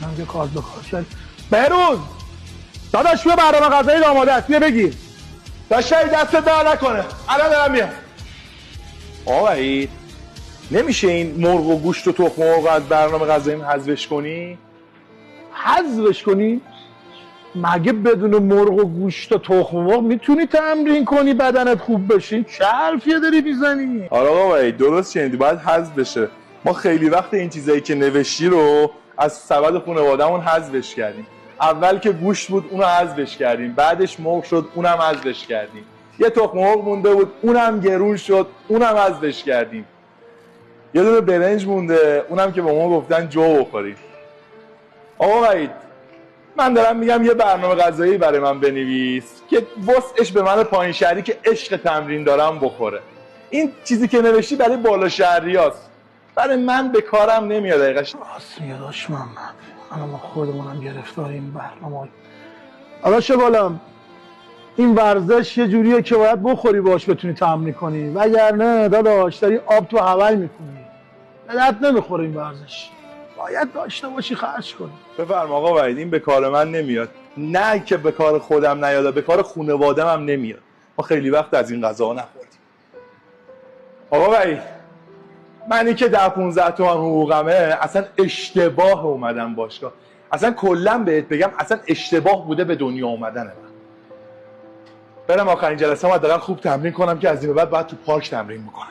من که کار به کار شد. بهروز داداش بیا برنامه غذایی آماده است، بیا بگیر. داشتایی دست در نکنه، الان دارم میام. آقا وحید نمیشه این مرغ و گوشت و تخم مرغ از برنامه غذاییم حذفش کنی؟ حذفش کنی؟ مگه بدون مرغ و گوشت و تخم مرغ میتونی تمرین کنی بدنت خوب بشه؟ چه حرفیه داری میزنی؟ آره آقا وحید درست شنیدی، باید حذف بشه. ما خیلی وقت این چیزایی که نوشتی رو از سبد خانواده‌مون حذفش کردیم. اول که گوشت بود اونو حذفش کردیم، بعدش مرغ شد اونم حذفش کردیم. یه تخم مرغ مونده بود اونم گرون شد اونم حذفش کردیم. یه دونه برنج مونده اونم که به ما گفتن جو بخوریم. آقا وحید من دارم میگم یه برنامه غذایی برای من بنویس که وسعش به من پایین شهری که عشق تمرین دارم بخوره. این چیزی که نوشتی برای بالا شهریاست، برای من به کارم نمیاد. دقیقاً راست میگه داش محمد، الان ما خودمونم گرفتاریم برنامه. داداش بالام این ورزش یه جوریه که باید بخوری باش بتونی تمرین کنی، وگرنه داداش داری آب تو هوای میکنی. به درد نمیخوره این ورزش، باید داشته باشی خرج کنی. بفرما آقا وحید، این به کار من نمیاد. نه که به کار خودم نیاد، به کار خانواده‌م هم نمیاد. ما خیلی وقت از این غذا نخوردیم. آقا وحید منی که 10-15 تومن حقوقمه اصلا اشتباه اومدم باشگاه. اصلا کلا بهت بگم اصلا اشتباه بوده به دنیا اومدن من. برم آخرین جلسه ما دارم خوب تمرین کنم که از این به بعد تو پارک تمرین میکنم.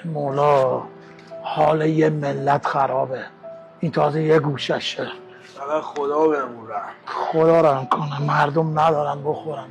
مولا حال یه ملت خرابه، این تازه یه گوششه. فقط خدا بهمون رحم. خدا رحم کنه، مردم ندارن بخورن.